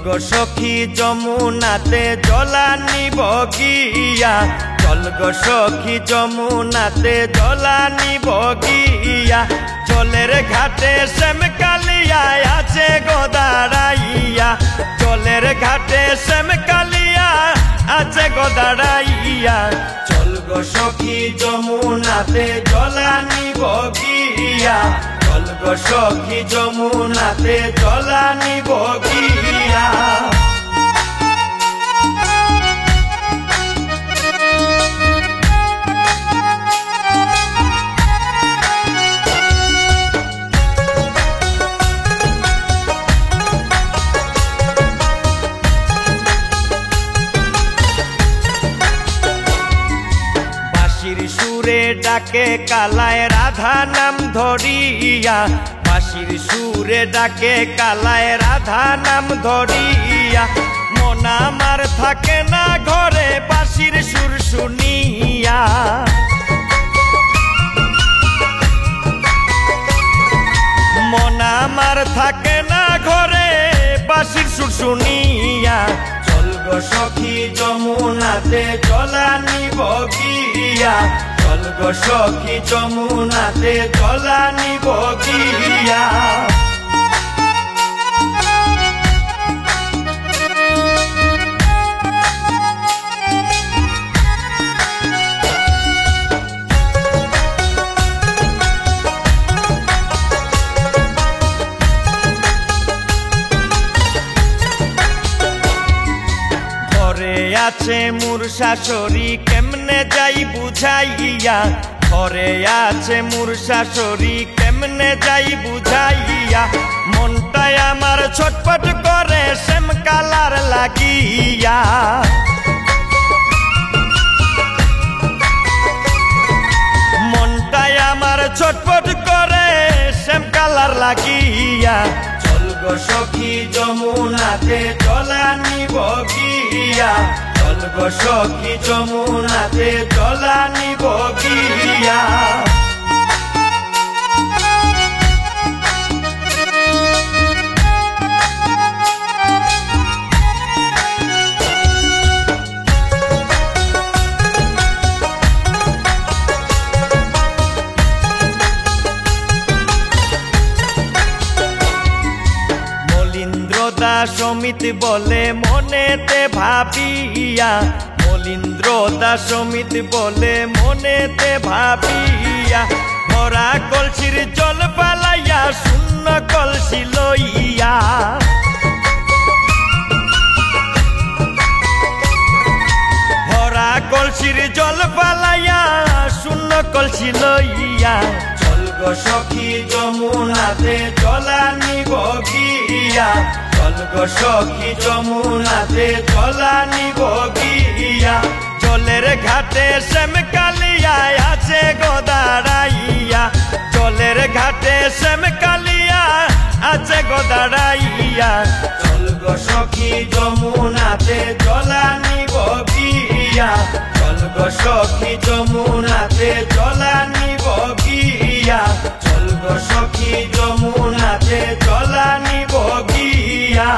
গো সখী যমুনাতে জলানিব গিয়া, চল গো সখী যমুনাতে জলানিব গিয়া। জলের ঘাটে শ্যামকালিয়া আছে গো দাঁড়াইয়া, জলের ঘাটে শ্যামকালিয়া আছে গো দাঁড়াইয়া। চল গো সখী যমুনাতে জলানিব গিয়া, চল গো সখী যমুনাতে জলানিব গিয়া। বাঁশির সুরে ডাকে কালায় রাধা নাম ধরিয়া, বাঁশির সুরে ডাকে কালায় রাধা নাম ধরিয়া। মন আমার থাকে না ঘরে বাঁশির সুর শুনিয়া, মন আমার থাকে না ঘরে বাঁশির সুর শুনিয়া। চল গো সখী যমুনাতে জলানিব গিয়া, চল গো সখী যমুনাতে জলানিব গিয়া। ঘরে আছে মোর শাশুড়ি কেমনে যাই বুঝাইয়া, ঘরে আছে মোর শাশুড়ি কেমনে যাই বুঝাইয়া। মনটাই আমার ছটপট করে শ্যামকালার লাগিয়া, মনটাই আমার ছটপট করে শ্যামকালার লাগিয়া। চল গো সখী যমুনাতে জলানিব গিয়া, চল গো সখী যমুনাতে জলানিব গিয়া। সমিত বলে মনেতে ভাবিয়া, মলিন্দ্র দাস সমিত বলে মনেতে ভাবিয়া। ভরা কলসির জল পালাইয়া শূন্য কলসি লইয়া, ভরা কলসির জল পালাইয়া শূন্য কলসি লইয়া। চল গো সখী যমুনাতে জলানিব গিয়া, চল গো সখী যমুনাতে জলানিব গিয়া। জলের ঘাটে শ্যামকালিয়া আছে গো দাঁড়াইয়া, জলের ঘাটে শ্যামকালিয়া আছে গো দাঁড়াইয়া। চল গো সখী যমুনাতে জলানিব গিয়া, চল গো সখী যমুনাতে জলানিব গিয়া, চল গো সখী যমুনাতে জলানিব গিয়া।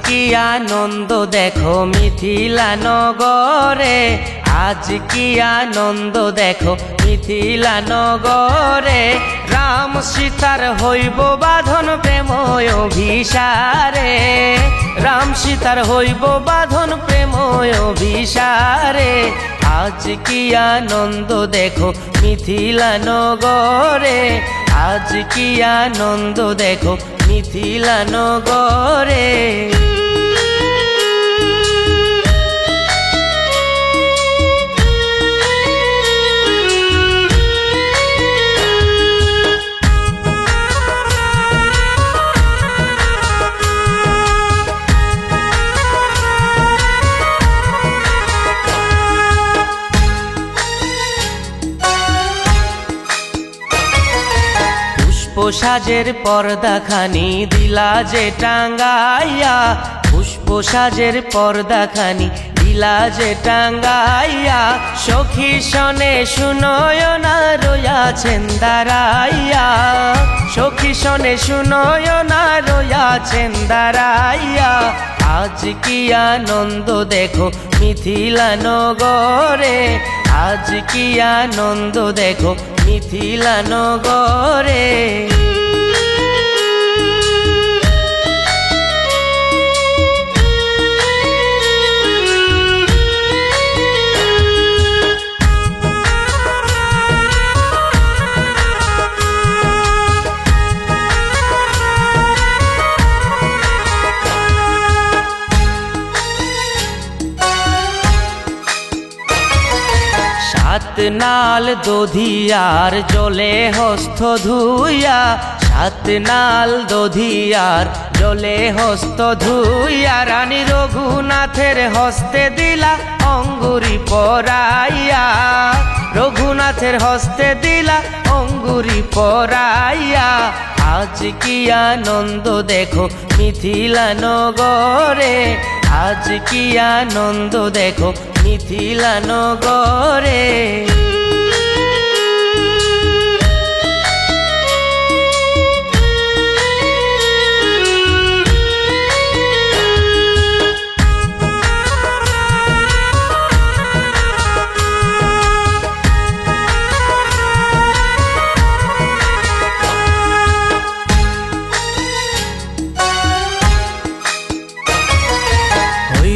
কি আনন্দ দেখো মিথিলা নগরে, আজ কি আনন্দ দেখো মিথিলা নগরে। রাম সীতার হইব বাঁধন প্রেম অভিসারে, রাম সীতার হইব বাঁধন প্রেম অভিসারে। আজ কি আনন্দ দেখো মিথিলা নগরে, আজ কি আনন্দ দেখো মিথিলা নগরে। পুষ্পসাজের পর্দাখানি দিলা যে টাঙ্গাইয়া, পুষ্পসাজের পর্দাখানি দিলা যে টাঙ্গাইয়া। সখী শোনে শুনয় না রয়াছেন দাঁড়াইয়া, সখী শোনে শুনয় না রয়াছেন দাঁড়াইয়া। আজ কি আনন্দ দেখো মিথিলা নগরে, আজ কি আনন্দ দেখো মিথিলা নগরে। সাত নাল দধিয়ার জলে হস্ত ধুইয়া, সাত নাল দধিয়ার জলে হস্ত ধুইয়া। রানী রঘুনাথের হস্তে দিলা অঙ্গুরি পরাইয়া, রঘুনাথের হস্তে দিলা অঙ্গুরি পরাইয়া। আজ কি আনন্দ দেখো মিথিলা নগরে, আজ কি আনন্দ দেখো মিথিলা নগরে।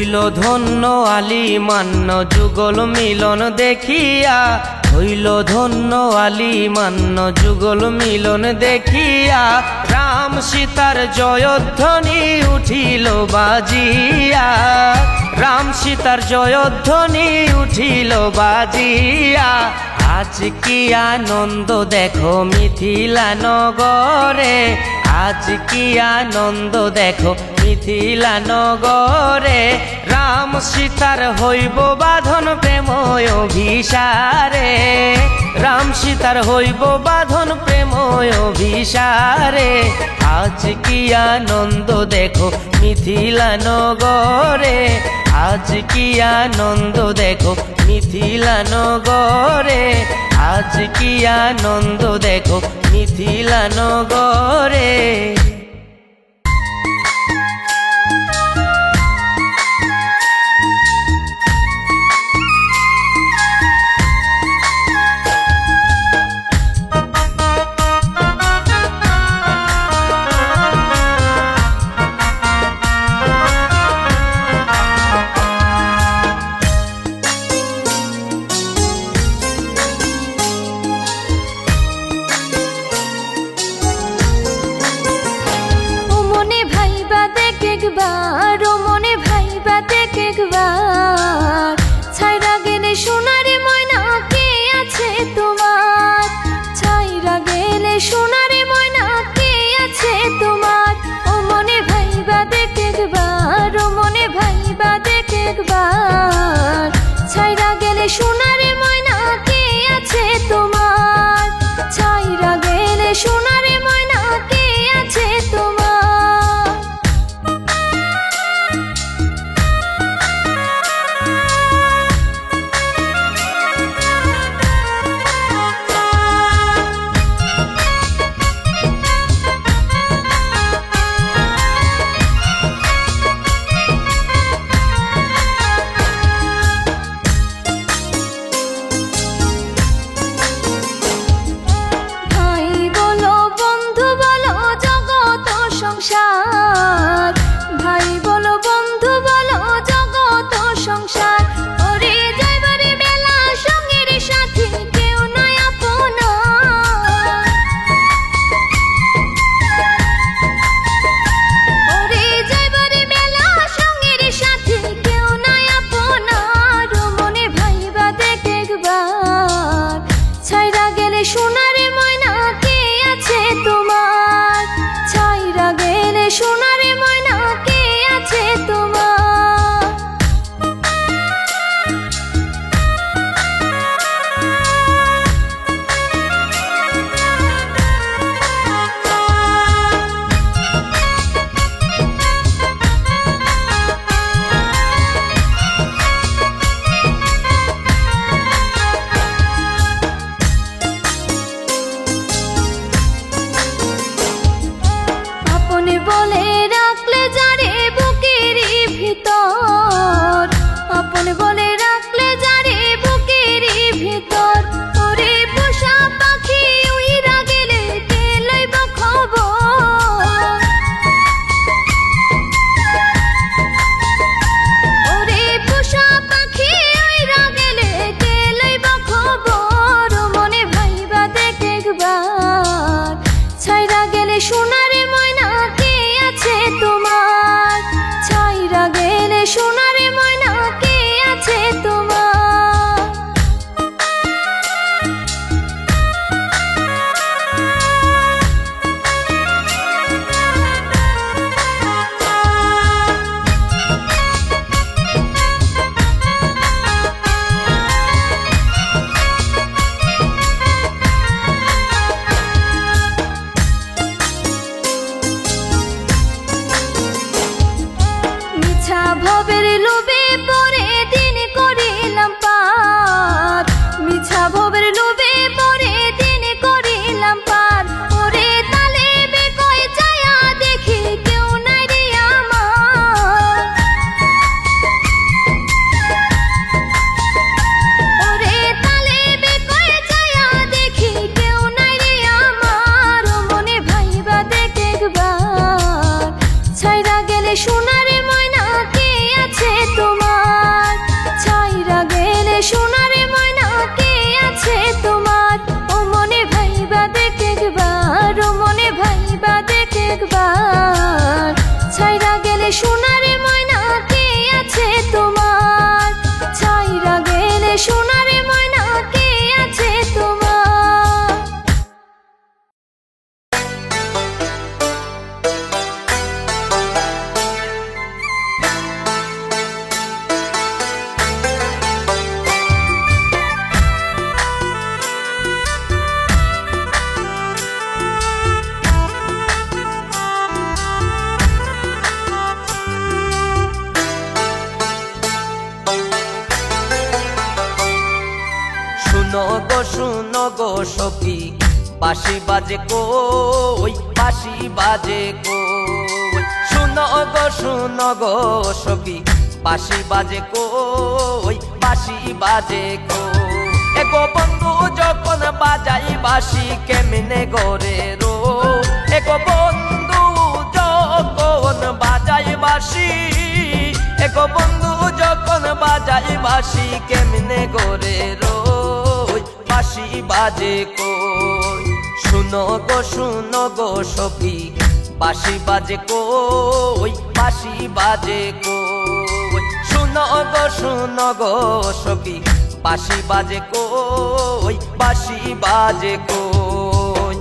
হইল ধন্য আলী মান্য যুগল মিলন দেখিয়া, হইল ধন্য আলী মান্য যুগল মিলন দেখিয়া। রাম সীতার জয়ধ্বনি উঠিল বাজিয়া, রাম সীতার জয়ধ্বনি উঠিল বাজিয়া। আজ কি আনন্দ দেখো মিথিলা নগরে, আজ কি আনন্দ দেখো মিথিলা নগরে। রাম সীতার হইব বাঁধন প্রেম অভিসারে, রাম সীতার হইব বাঁধন প্রেম অভিসারে। আজ কি আনন্দ দেখো মিথিলা নগরে, আজ কি আনন্দ দেখো মিথিলা নগরে, আজ কি আনন্দ দেখো মিথিলা নগরে। গো সখী বাঁশি বাজে কই, বাঁশি বাজে কই। শুনো গো সখী বাঁশি বাজে কই, বাঁশি বাজে কই। এগো বন্ধু যখন বাজাই বাঁশি কেমনে গরে রো, এগো বন্ধু যখন বাজাই বাঁশি, এগো বন্ধু যখন বাজাই বাঁশি কেমনে গরে রো, বাঁশি বাজে কই। শুনো গো সখী বাঁশি বাজে কই, বাঁশি বাজে কই। শুনো গো সখী বাঁশি বাজে কই, বাঁশি বাজে কই।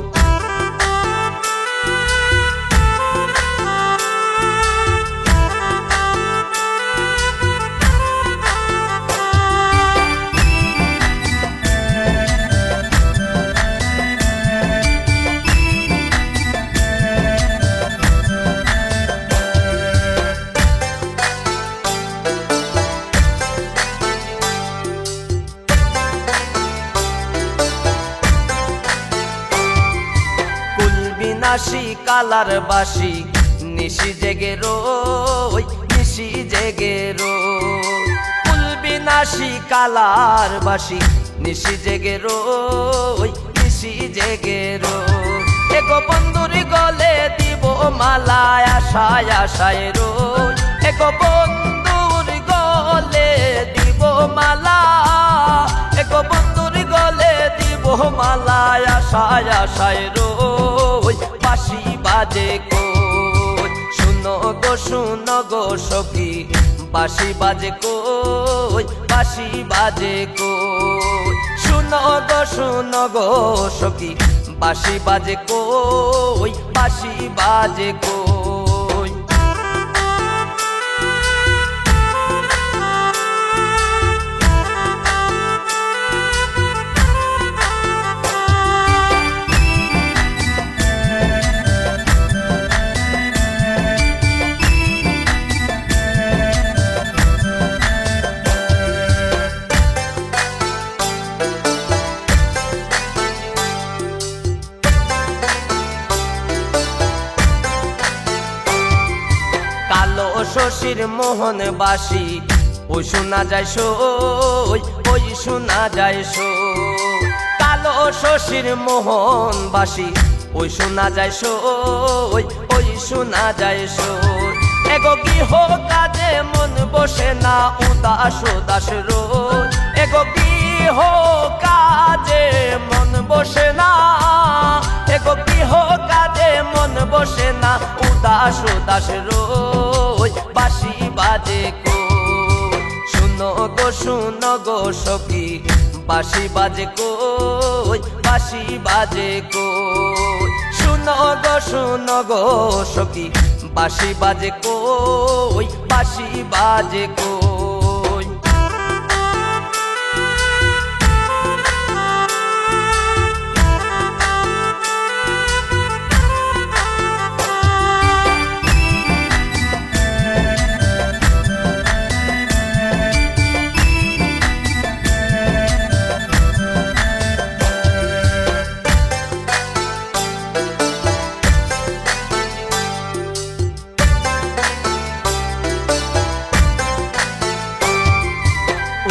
বিনাশী কালার বাঁশি নিশি জেগে রই, নিশি জেগে রই। ফুল বিনাশী কালার বাঁশি নিশি জেগে রই, নিশি জেগে রই। এগো বন্ধুর গলে দিব মালা আশায় আশায় রই, এগো বন্ধুর গলে দিব মালা, এগো বন্ধুর গলে দিব মালা আশায় আশায় রই, বাঁশি বাজে কই। শুনো গো সখী বাঁশি বাজে কই, বাঁশি বাজে কই। শুনো গো সখী বাঁশি বাজে কই, বাঁশি বাজে কই। কালো শশীর মোহন বাঁশি ওই শোনা যায় সই, ওই শোনা যায় সই। কালো শশীর মোহন বাঁশি ওই শোনা যায় সই, ওই শোনা যায় সই। এগো গৃহ কাজে মন বসে না উদাস উদাস রোজ, এগো গৃহ কাজে মন বসে না, এগো গৃহ কাজে মন বসে না উদাস উদাস রোজ, বাঁশি বাজে কই। শুনো গো সখী বাঁশি বাজে কই, বাঁশি বাজে কই। শুনো গো সখী বাঁশি বাজে কই, বাঁশি বাজে কই।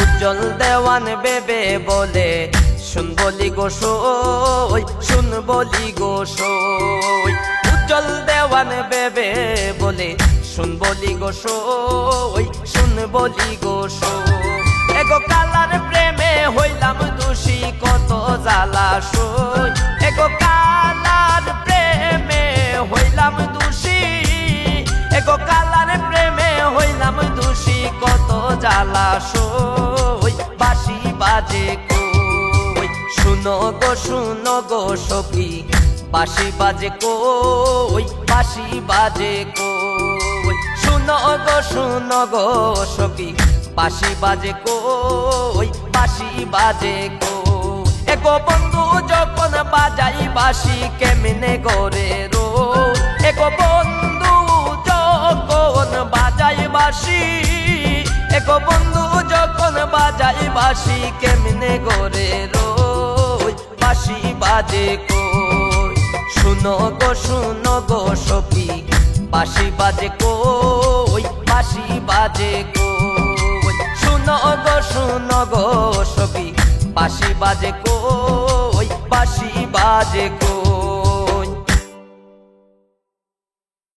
উজ্জ্বল দেওয়ান বেবে বলে শুন বলি গো সই, শুন বলি গো সই। উজ্জ্বল দেওয়ান বেবে বলে শুন বলি গো সই, শুন বলি গো সই। এগো কালার প্রেমে হইলাম দোষী কত জ্বালা সই, এগো কালার প্রেমে হইলাম দোষী, এগো কালার প্রেমে হইলাম দোষী কত জ্বালা সই, বাঁশি বাজে কই। শুনো গো সখী বাঁশি বাজে কই, বাঁশি বাজে কই। শুনো গো সখী বাঁশি বাজে কই, বাঁশি বাজে কই। এগো বন্ধু যখন বাজাই বাঁশি কেমনে গরে রো, এগো বন্ধু যখন বাজাই বাঁশি, এগো বন্ধু যখন বাজাই বাঁশি কেমনে গরে রো, বাঁশি বাজে কই শুনো গো সখী বাঁশি বাজে কই বাঁশি বাজে কই শুনো গো সখী বাঁশি বাজে কই বাঁশি বাজে কই